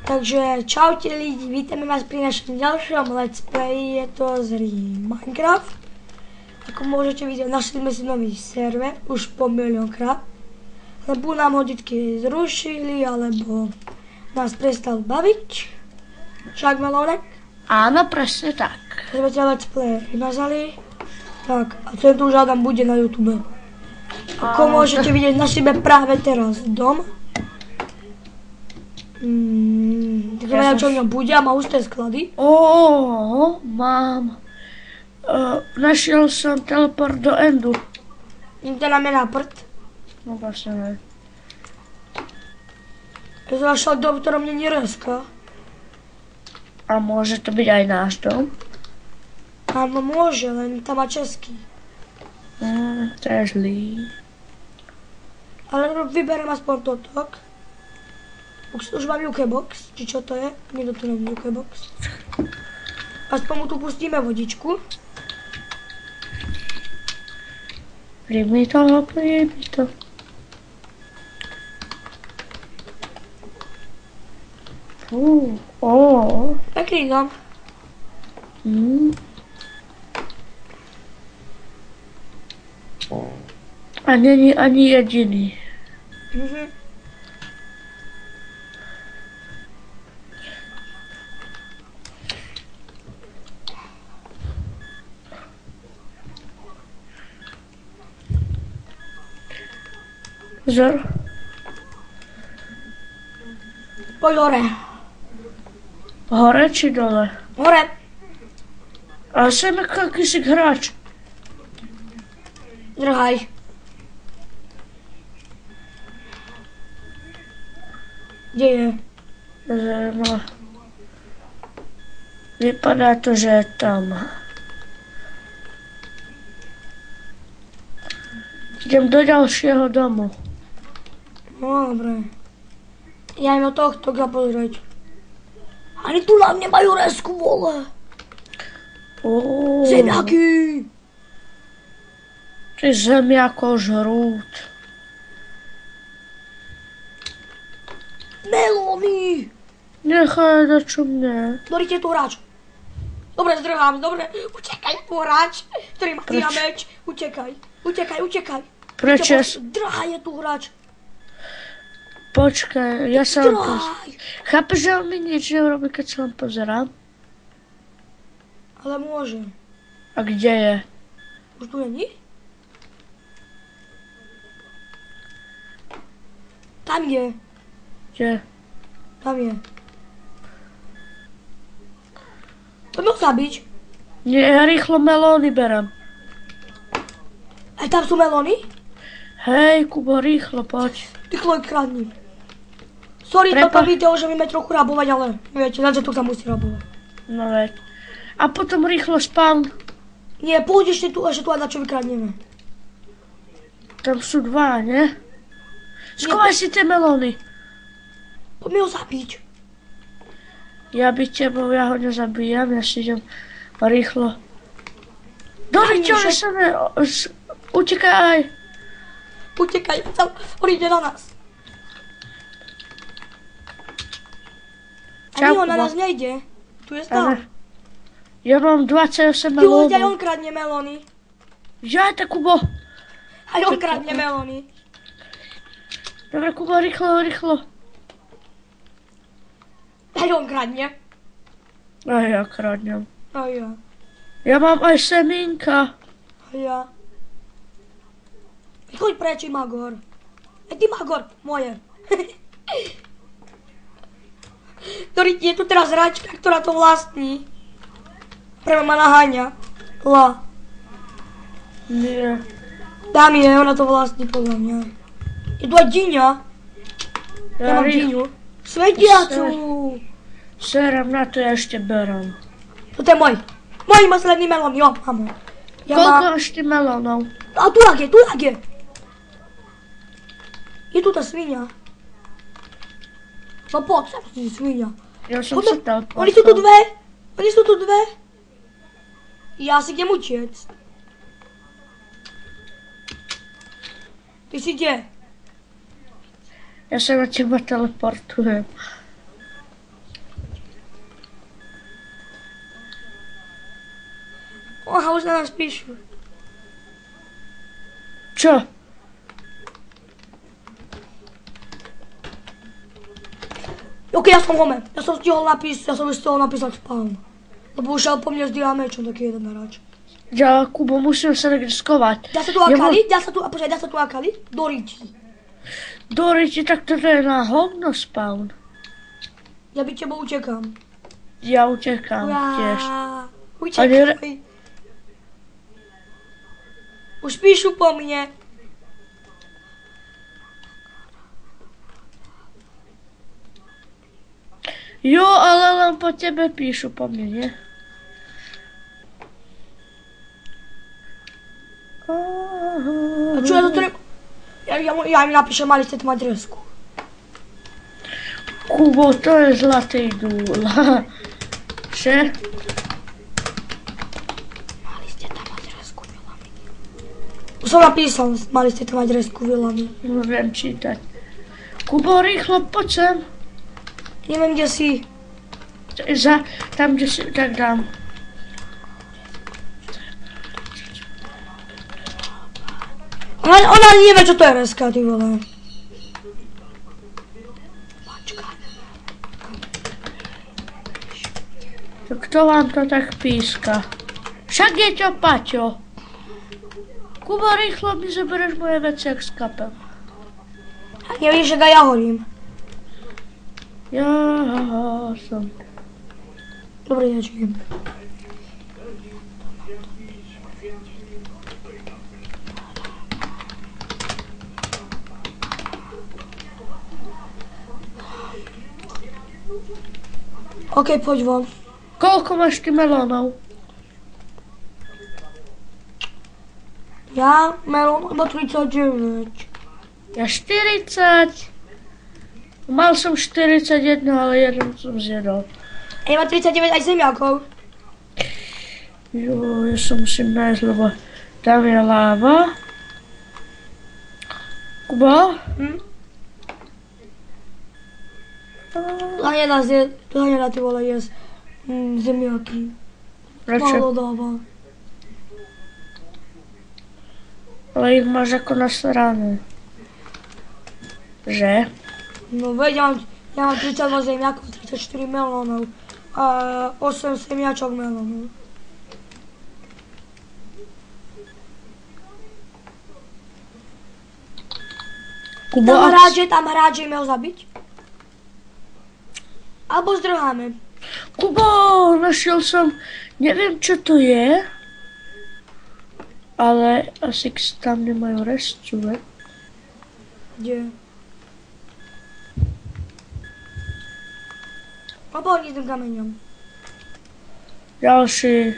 Takže čaute lidi, vítame vás pri našom ďalšom let's play, je to z hry Minecraft. Ako môžete vidieť, našli sme si nový server, už po miliónkrát. Lebo nám hodičky zrušili, alebo nás prestal baviť. Však Melonek? Áno, presne tak. Sme ťa let's play vymazali. Tak, a to už Adam bude na YouTube. Ako môžete vidieť, našli sme práve teraz dom. Tak čo v ňom bude a má už tie sklady? Mám. Našiel som teleport do Endu. To nám je na prd. No vlastne ne. Ja som našiel dom, v ktorom není reska. A môže to byť aj náš dom? Áno, môže, len tam má český. To je zlý. Ale vyberiem aspoň toto. Už mám Jukebox, či čo to je? Nie, to není Jukebox. Aspoň mu tu pustíme vodičku. Príjmi to. Pekný dom. A není ani jediný. Pozor. Poď hore. Hore či dole? Hore. A jsem jakýsi hráč. Drhaj. Kde je? No. Vypadá to, že je tam. Idem do ďalšieho domu. No, dobre. Ja im od tohto pozrieť. Ani tu nám nemajú resku, vole. Zemiaky. Ty zemiako žrút. Melóny. Nechaj na čo mne. Dorite tu hráč. Dobre, zdrhám, dobre. Utekaj tu hráč, ktorý má meč. Utekaj. Prečo? Drhaj je tu hráč. Počkaj, ja sa vám pozerám. Chápeš, že on mi nič neurobí, keď sa vám pozerám? Ale môže. A kde je? Už tu není? Tam je. Kde? Tam je. Poďme ho zabiť. Nie, ja rýchlo melóny berem. Aj tam sú melóny? Hej, Kubo, rýchlo, poď. Rýchlo ich kradni. Sorry, toto video, že vieme trochu rabovať, ale viete, na to sa musí rabovať. No veď. A potom rýchlo spawn. Nie, pôjde ešte tu a na čo vykradneme. Tam sú dva, ne? Skovaj si tie melóny. Poďme ho zabiť. Ja byť tebou, ja ho nezabíjam, ja si idem rýchlo. Dobre, čo, že sa ne... Utekaj. Utekaj, on ide na nás. Ani on na nás nejde. Tu je stále. Ja mám 28 melónov. Aj on kradne melóny. Ja, tak Kubo. Aj on kradne melóny. Dobre, Kubo, rýchlo. Aj on kradne. Aj ja kradnem. Aj ja. Ja mám aj semínka. Aj ja. Choď preč, Magor. Ty Magor, moje. Je tu teraz hráčka, ktorá to vlastní. Prema ma naháňa. Nie. Tam je, ona to vlastní podľa mňa. Je tu aj Dyňa. Ja mám Dyňu. Svetiacu. Serem na to, ja ešte berem. Toto je môj. Môj posledný melón, jo, mám ho. Koľko ešte melónov? A tu je. Je tu tá svinia. No poď, sa tu svinia. Ja som sa teleportoval. Oni sú tu dve. Ja si idem utiecť. Ty si kde? Ja sa na teba teleportujem. Aha, už na nás píšu. Čo? Ok, ja som home. Ja som už stihol napísať spawn. Lebo už šel po mne s diamečom taký jeden hráč. Ja, Kubo, musím sa niekde skovať. Dá sa tu akali? Dá sa tu akali? Do riti. Do riti, tak toto je na hovno spawn. Ja by teba utekám. Ja utekám tiež. Utekaj. Už píšu po mne. Jo, ale len po tebe píšu po mne, nie? A čo ja to treba... Ja im napíšem, mali ste tam adresku. Kubo, to je zlatý dúl. Že? Mali ste tam adresku, Vilami. Už som napísal, mali ste tam adresku, Vilami. No viem čítať. Kubo, rýchlo, poď sem. Neviem, kde si. Tam, kde si, tak dám. Ona nevie, čo to je reska, ty vole. Kto vám to tak píska? Však je to Paťo. Kubo, rýchlo mi zoberieš moje veci, ak skapem. Nevíš, že ja horím. Ja som. Dobre, nečujem. OK, poď von. Koľko máš ty melónov? Ja melón, iba 39. Ja 40. Mal som 41, ale jeden som zjedol. Ja mám 39 aj zemiakov. Jo, ja sa musím nájsť, lebo tam je láva. Kuba? To nedá ty vole jesť zemiaky. Prečo? Málo dáva. Ale ich máš ako nasrané. Že? No veď, ja mám 32 zemiakov, 34 melónov a 8 semiačok melónov. Kubo, Tam hráč, ideme ho zabiť? Alebo zdrháme. Kubo, našiel som, neviem čo to je, ale asi tam nemajú resťu, ve? Kde? Obohni tým kameňom. Ďalší.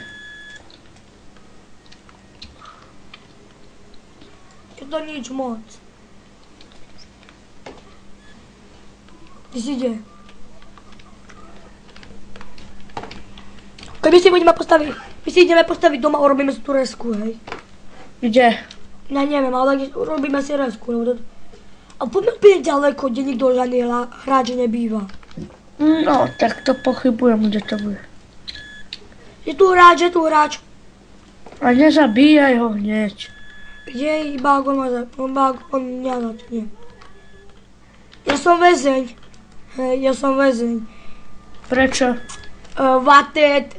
Je to nič moc. Ty si ide. Keby si ideme postaviť doma, urobíme si tú resku, hej. Kde? Ja neviem, ale urobíme si resku, lebo to... A poďme úplne ďaleko, kde nikto žiadny hráč nebýva. No, tak to pochybujem, kde to bude. Je tu hráč. A nezabíjaj ho hneď. Kde je iba on mňa začne. Ja som väzeň. Hej, ja som väzeň. Prečo? Vatet,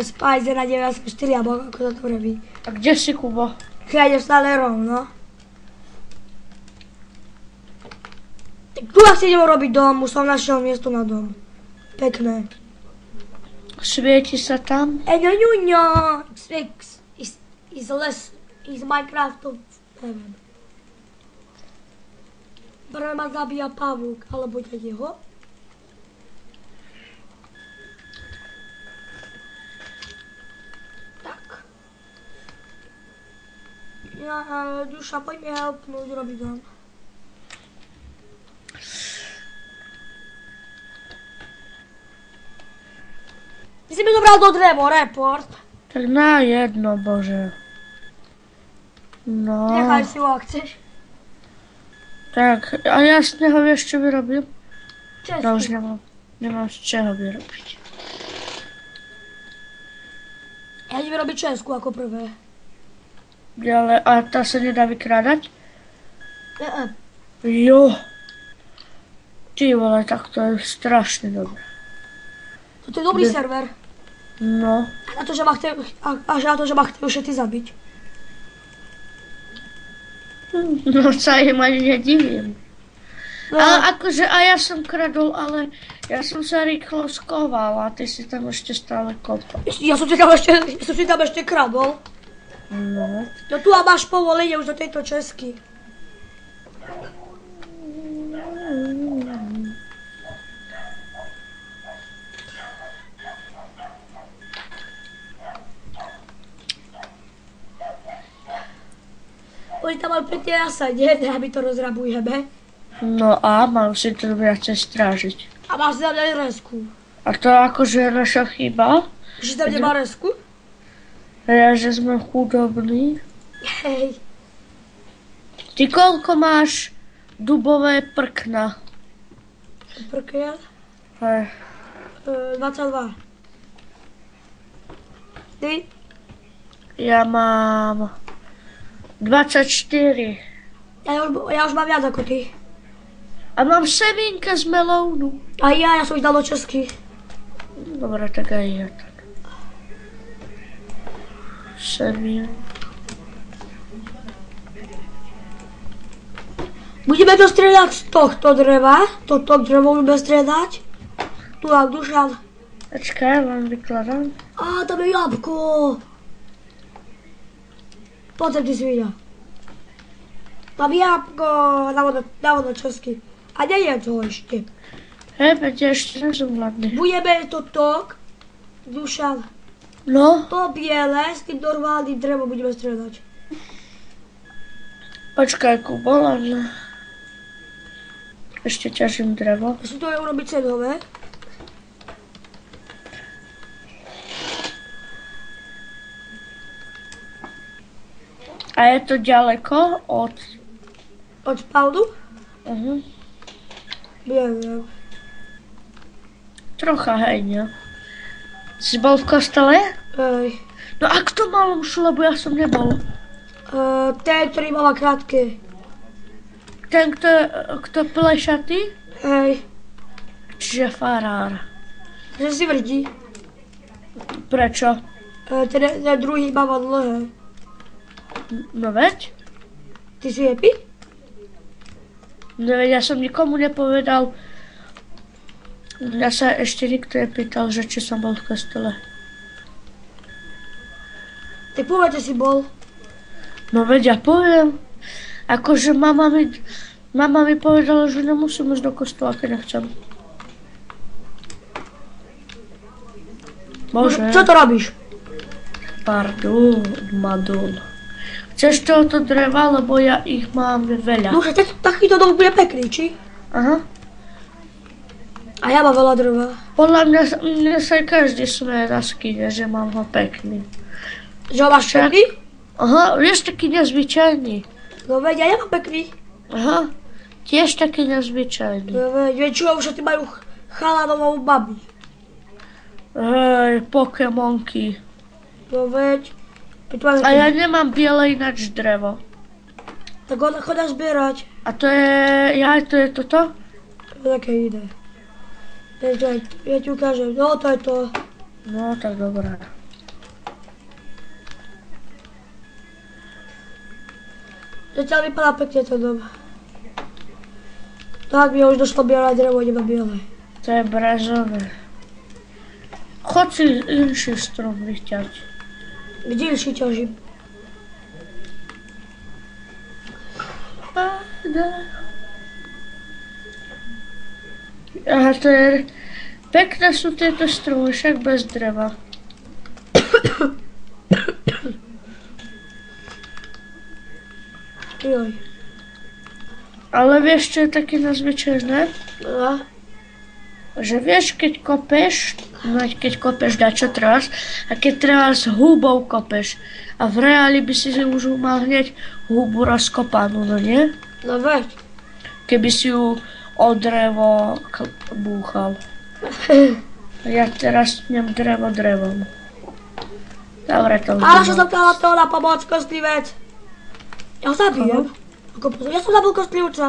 Spicer na 94, alebo ako sa to robí. A kde si, Kubo? Ja idem stále rovno. Tak tu asi idem robiť dom, už som našiel miesto na dom. Pekné. Svieti sa tam? Is less, is Minecraftov, neviem. Prvé ma zabíja pavúk, alebo jeho. Tak. Duša, poď mi helpnúť robiť dom. Ty si mi zobral do drevo, report. Tak na jedno, bože. No. Nechaj si ho, ak chceš. Tak, a ja z neho vieš, čo vyrobím? Česky. No už nemám z čeho vyrobiť. Ja idem robiť česku ako prvé. Ale a tá sa nedá vykrádať? Ne. Jo. Ty vole, tak to je strašne dobré. To je dobrý server. No. Až na to, že ma chtějí všetci zabiť. No sa im ani nedivím. No, Ale akože, a ja som kradol, ale ja som sa rýchlo skoval a ty si tam ešte stále kopal. ja som ti tam ešte kradol. No. No tu a máš povolenie už do tejto česky. Oni tam majú pekne nasadie, aby to rozrabujeme. No a mám si to viacej strážiť. A máš tam aj resku. A to akože je naša chyba? Že tam nemá resku? Ja, že sme chudobní. Hej. Ty koľko máš dubové prkna? Prkiel? Hej. 22. Ty? Ja mám 24. Ja už mám viac ako ty. A mám semínka z melónu. A ja som ich dal do česky. Dobre, tak aj ja tak. Semien. Budeme to striedať z tohto dreva. Toto drevo budeme striedať. Tu mám Dušan. Počkaj, len vykladám. Á, tam je jabko. Poď sem, ty svinia. Mám jabko. Dávam do česky. A nie je to ešte. Hej, veď ešte nie som hladný. Budeme toto, Dušan, No, to biele s tým normálnym drevom budeme striedať. počkaj, Kubo, len ešte ťažím drevo. Musím to aj urobiť cenové. A je to ďaleko od... Od spawnu? Neviem. Trocha, hej, nie? Si bol v kostole? Hej. No a kto mal omšu, lebo ja som nebol. Ten, ktorý mal krátke. Ten, kto plešatý? Hej. Čiže farár. Že si vrdí. Prečo? Ten druhý má dlhé. No veď? Ty si happy? No veď ja som nikomu nepovedal. Ja sa ešte nikto nepýtal, že či som bol v kostole. Tak povedz, že si bol. No veď ja poviem. Akože mama mi povedala, že nemusím ísť do kostola, keď nechcem. Bože. Čo to robíš? Pardon, Madonna. Chceš tohoto dreva, lebo ja ich mám veľa. No, takýto dom bude pekný, či? Aha. A ja mám veľa drva. Podľa mňa sa každý smeje na skine, že mám ho pekný. Že ho máš pekný? Aha, vieš, taký nezvyčajný. No veď, ja mám pekný. Aha, tiež taký nezvyčajný. No veď, väčšinou všetci majú chalanovou babi. Hej, Pokémonky. No veď. A ja nemám biele ináč drevo. Tak ona chodá zbierať. A to je toto? To je také iné. Ja ti ukážem, no to je to. No, tak dobré. Zatiaľ vypadá pekne ten dom. Tak mi už došlo biele drevo, nemá biele. To je brezové. Chod si inší strom vyťať. Kde inší ťažím? Aha, to je... Pekné sú tieto stromy, však bez dreva. Joj. Ale vieš, čo je také nazvyčajné? No. Že vieš, keď kopeš dačo teraz, a keď teraz húbou kopeš, a v reáli by si už mal hneď húbu rozkopanú, no nie? No veď. Keby si ju o drevo búchal. Ja teraz tnem drevo drevom. Dobre, to už Ale čo bolo. som dala toho na pomoc, kostlivec. Ja ho zabijem. Ako pozor, ja som zabil kostlivca.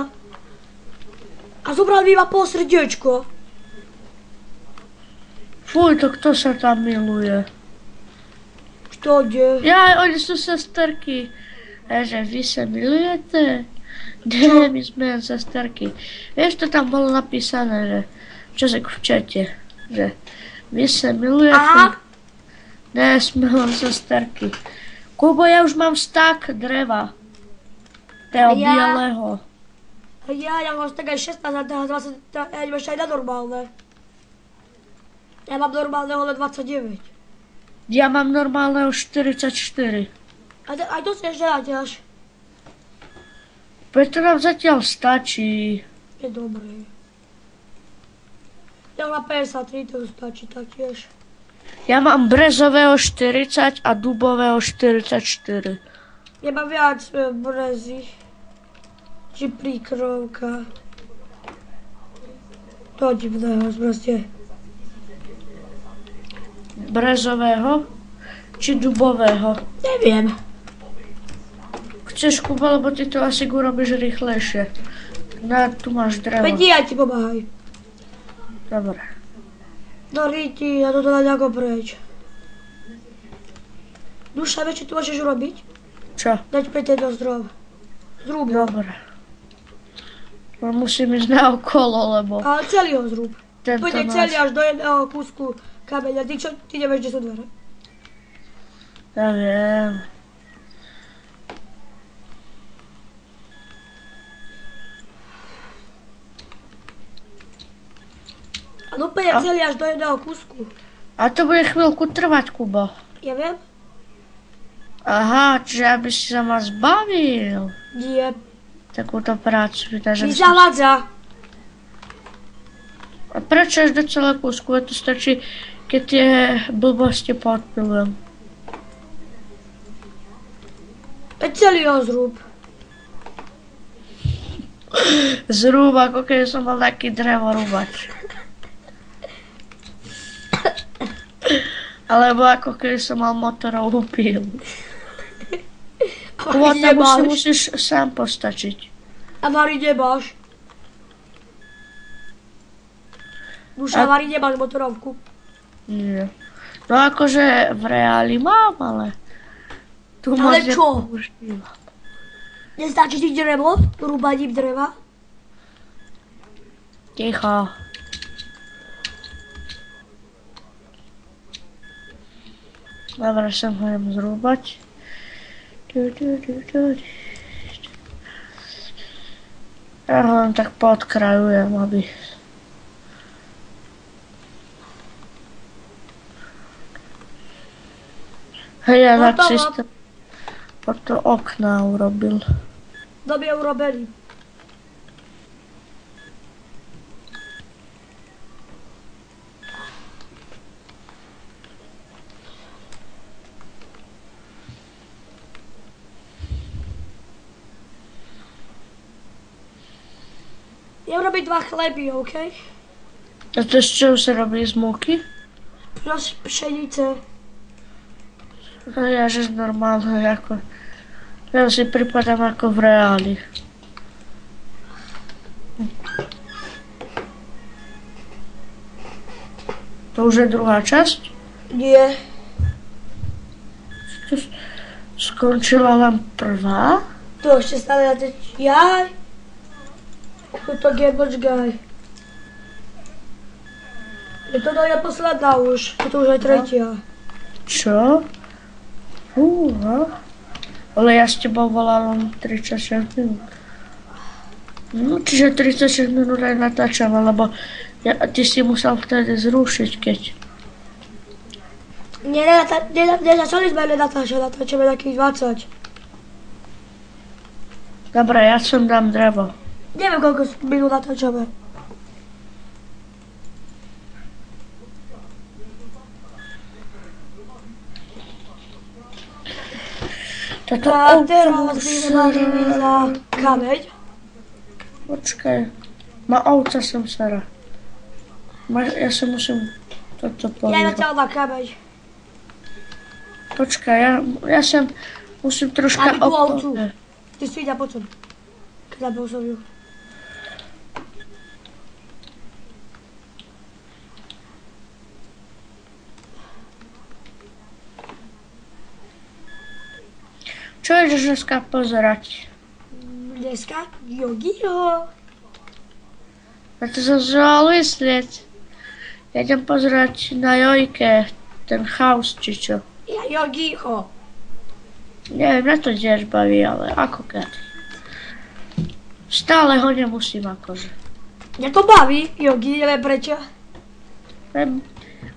A zobral mi iba pol srdiečko. Fuj, to kto sa tam miluje? Čo ide? Ja, oni sú sesterky. A že vy sa milujete? Nie, my sme sesterky. Vieš, to tam bolo napísané, že čo sa v čete, že vy sa milujete? Aha. Nie, sme len sesterky. Kubo, ja už mám stak dreva. Toho Ja. bieleho. Ja mám tak aj 16 a 20, ja idem ešte aj na normálne. Ja mám normálneho len 29. Ja mám normálneho 44. Aj to si ešte natiaľ. Preto nám zatiaľ stačí. Je dobré. Ja mám 53, to stačí taktiež. Ja mám brezového 40 a dubového 44. Ja mám viac brezy. Či príkrovka. To divného proste. Brezového či dubového? Neviem. Chceš, Kuba, lebo ty to asi urobíš rýchlejšie. No, tu máš drevo. Veď ja ti pomáhaj. Dobre. No Riti, ja toto dať ako preč. Duša, vieš, čo tu môžeš urobiť? Čo? Dať pre tento zdrov. Zrúb ho. Dobre. No, musím ísť naokolo, lebo Ale celý ho zrúb. tento Pôjde celý až do jedného kúsku kameňa. Ty nevieš, kde sú dvere. Ja viem. A no úplne celý až do jedného kúsku. A to bude chvíľku trvať, Kubo. Ja viem? Aha, čiže aby si sa ma zbavil. Nie. Takúto prácu. Takže Mi zavádza. A prečo až do celého kúsku? To stačí, keď tie blbosti podpilujem. Veď celý ho zrúb. Zrúb, ako keď som mal taký drevorúbač. Alebo ako keď som mal motorovú pílu. A Kubo, Mari tam si nemáš. musíš sám postačiť. A Mari nemáš. Duša, Mari nemáš motorovku. Nie. No akože v reáli mám, ale... Tu Ale moc čo? nepoužívam. Nestačí ti drevo? Rúbaním dreva? Ticho. Dobre, sem ho idem zrúbať. Ja ho len tak podkrajujem, aby... Hej, ja tak Hotovo. systém pod to okná urobil. Dobre urobený. Ja urobím 2 chleby, OK? A to z čoho sa robí z múky? No z pšenice. No ja, že normálne ako... Ja si pripadám ako v reáli. To už je druhá časť? Nie. To skončila len prvá? To ešte stále na teď. Jaj. To je, počkaj. Je to je posledná už. Je to už aj tretia. Čo? Fúha. Ale ja s tebou volal len 36 minút. No, čiže 36 minút aj natáčam, lebo ty si musel vtedy zrušiť, keď... Nezačali sme natáčame takých 20. Dobre, ja sem dám drevo. Neviem, koľko minút natáčame. Toto A ovca teraz vyhľadíme za kameň. Počkaj. Ma ovca sem sera. Ja sa musím toto Ja povedať. zatiaľ na kameň. Počkaj, ja sem musím troška Máme tu ovcu. opovedať. Ty si ide potom. Keď ja pôsobil. Čo ideš dneska pozerať? Dneska Yogiho. Ja to som zval vyslieť. Ja idem pozerať na Jojke, ten chaos, či čo. Ja Yogiho. Neviem, mňa to tiež baví, ale ako kedy. Stále ho nemusím akože. Mňa to baví, Yogi, neviem prečo.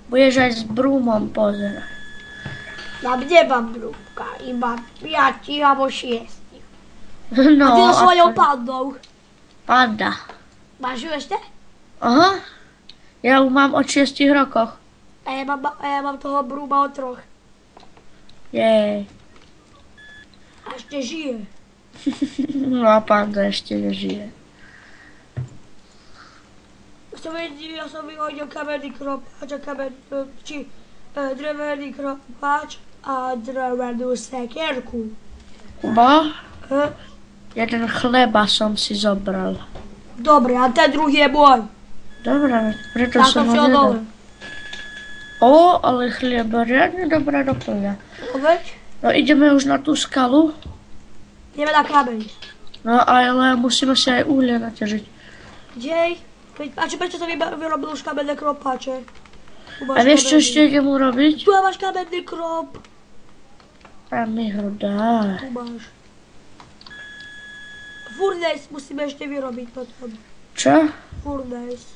Budeš aj s Brúmom pozerať. Ja nemám brúbka, iba 5 alebo 6. No, A ty so svojou ako- pandou. Panda. Máš ju ešte? Aha. Ja ju mám od 6 rokoch. A ja mám toho brúma od 3. Jej. A ešte žije. No a panda ešte nežije. Ja som vyhodil kamenný kropáč a drevený kropáč a drevenú sekierku. Kuba, Hm? jeden chleba som si zobral. Dobre, a ten druhý je môj. Dobre, preto Ja som som si ho ho nedal. dole. O, ale chlieb riadne dobre doplňa. No veď, No ideme už na tú skalu. ideme na kameň. No ale musíme si aj uhlie naťažiť. Dej. A prečo som vyrobil už kamenné kropáče? Tu A máš vieš čo kamenný. ešte idem urobiť? Tu máš kamenný krop. A mi ho dá. Tu máš. Furnace musíme ešte vyrobiť potom. Čo? Furnace.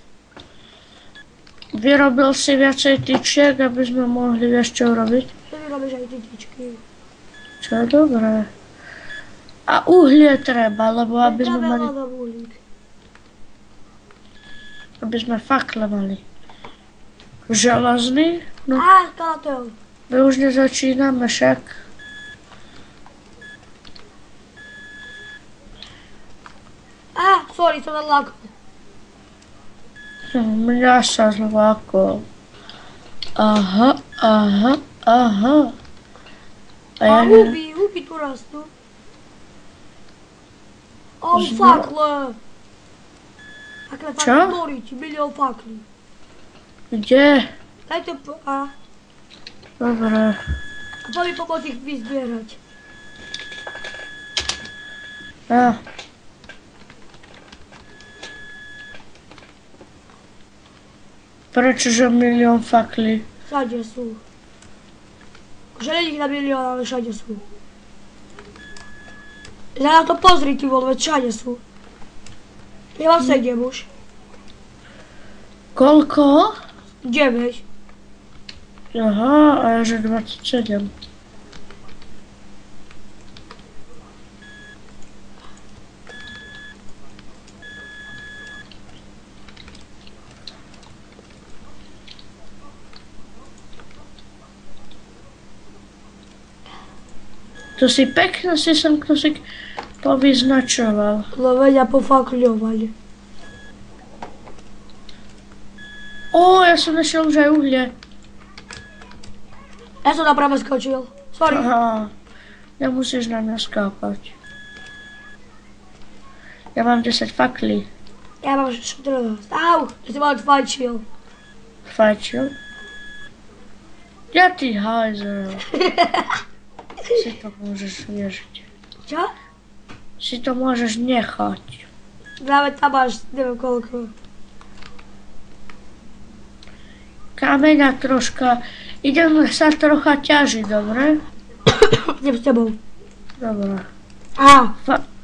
Vyrobil si viacej tyčiek, aby sme mohli vieš čo urobiť? Ty vyrobíš aj tytičky. Čo dobré. A uhlie treba, lebo aby sme Dáme mali, na uhlík. aby sme fakle mali. Železný? No, Á, skalatel. my už nezačíname však. Á, sorry, som nadlákol. Mňa sa zlákol. Aha. A ja A huby tu rastú. O, fakle. Fakle, Čo? Doriť, milión fakli. Kde? Daj to a Dobre. poď mi pomôcť ich vyzbierať. A. Prečože milión fakli? Všade sú. Že nie ich na milión, ale všade sú. Ja na to pozri, ty vole, veď všade sú. Ja mám 7 už. Koľko? 9. Aha, a ja že 27. To si pekne si sem kusik povyznačoval. No veď a pofakľovali. Ó, ja som našiel už aj uhlie. Ja som naprave skočil. Sorry. Aha, nemusíš na mňa skápať. Ja mám 10 faklí. Ja mám 14. Au, ja si mal fajčil. Fajčil? Ja ty hajzel. Si to môžeš viežiť. Čo? Si to môžeš nechať. Práve tam máš, neviem koľko. Kameňa troška. Idem sa trocha ťažiť, dobre? Idem s tebou. Dobre. Á,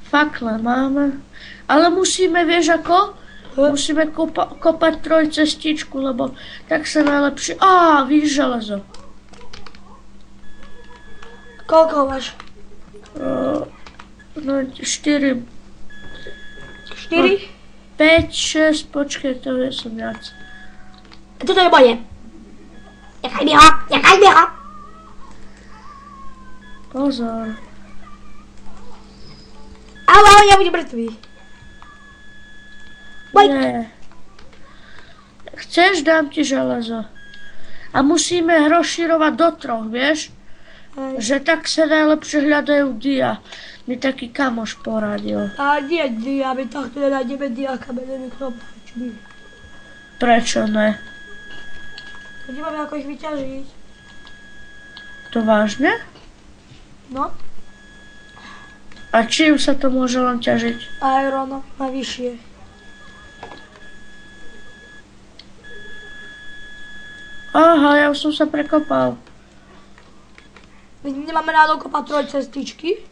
Fakle máme. Ale musíme, vieš ako? Musíme kopať trojcestičku, lebo tak sa najlepšie... Á, víš železo. koľko máš? No, 4, 4? 5, 6, počkej, to je som viac. Toto je moje. Nechaj mi ho, nechaj mi ho. Pozor. Au, ja budem mŕtvý. Boj. Nie. Chceš, dám ti železo. A musíme rozširovať do 3, vieš? Hej. Že tak sa najlepšie hľadajú dia. Mi taký kamoš poradil. A nie dia, my takto nenájdeme dia kamenný krop. Prečo ne? Keď nemáme ako ich vyťažiť. To vážne? No, A čím sa to môže len ťažiť? aerono, najvyššie. Aha, ja už som sa prekopal. My nemáme na dokopať trojcestičky.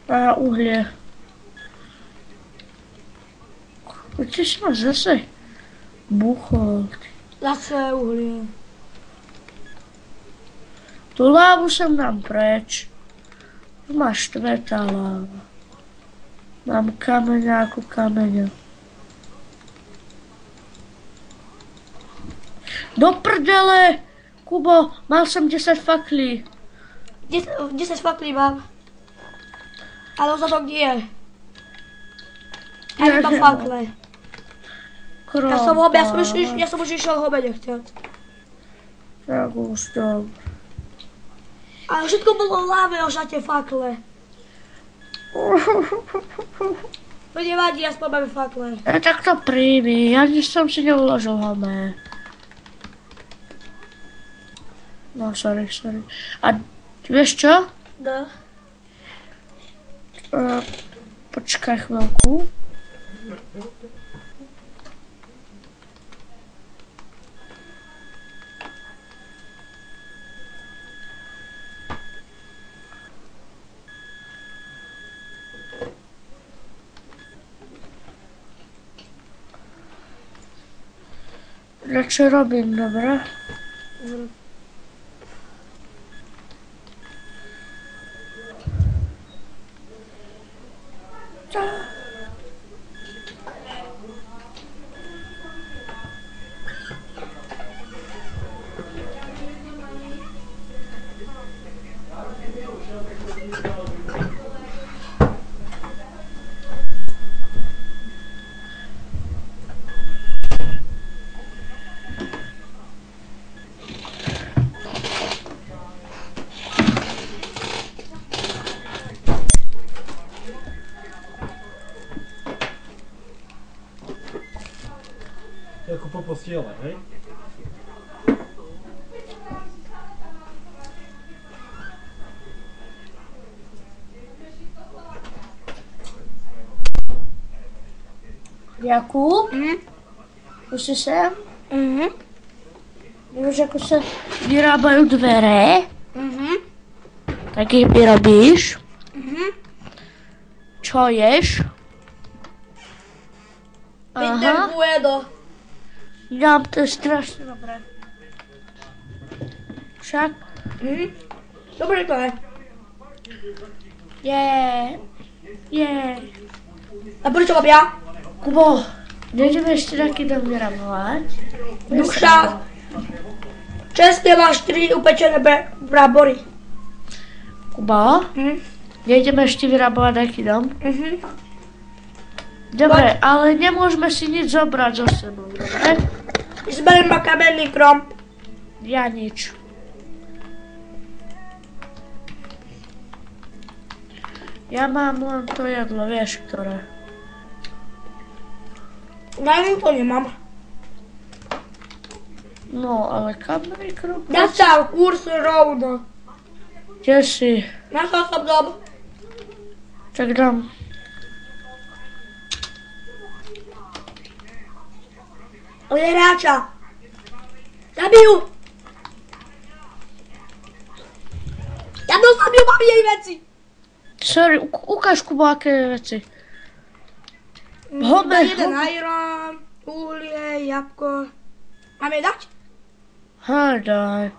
A uhlie. Ty si ma zase buchol. Zase uhlie. Tu lávu sem dám preč. Tu máš štvrtá láva. Mám kameňáku kameňa. Do prdele! Kubo, mal som 10 faklí. 10 faklí mám. Ale zadok nie. Ja iba fakle. Ja som už išiel hobe nechťať. Tak už to. Ale všetko bolo láve, až na tie fakle. No nevadí, aspoň máme fakle. Tak to príjmi, ja nič som si neuložil home. No, sorry. A vieš čo? No. Počkaj chvíľku. Čo robím, dobre? Ako po postiele, hej? Jakub? Už si sem? Nevieš, ako sa vyrábajú dvere? Tak ich vyrobíš? Čo ješ? Peter Guedo. Dám, to je strašne dobré. Však? Dobre to je. A prečo mám ja? Kubo, nejdeme ešte taký dom vyrabovať? Duša. Čestne máš 3 upečené brambory. Kubo, nejdeme ešte vyrabovať taký dom? Dobre, ale nemôžeme si nič zobrať zo sebou, dobre? Zberiem ma kamenný kromp. Ja nič. Ja mám len to jedlo, vieš, ktoré. Ja to nemám. No, ale kamenný krop... Ja sa kurz rovno. Kde si? Našla som dom. Tak dám. Ale hráča. Zabijú. Ja to zabijú, mám jej veci. Sorry, ukáž Kubo, aké veci. Home, Jeden iron, uhlie, jabko. Máme dať? Hádaj.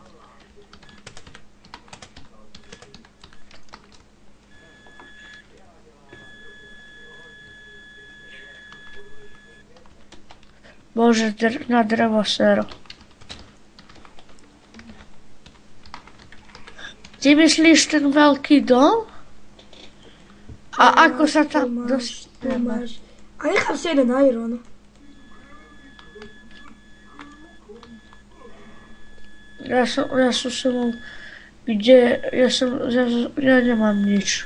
Bože, na drevo sero. Ty myslíš ten veľký dom? A ako sa tam dostaneme? A nechám si jeden iron. Ja som sa mal kde ja nemám nič.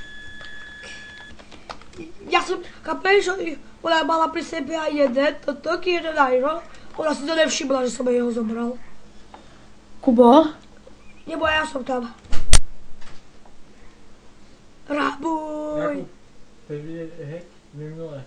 Ja som, chápeš, ona mala pri sebe aj jeden, to taký jeden aj, no. Ona si to nevšimla, že som jej ho zobral. Kubo? Nebo ja som tam. Rabuj. Jakub, to je vidět hek minule.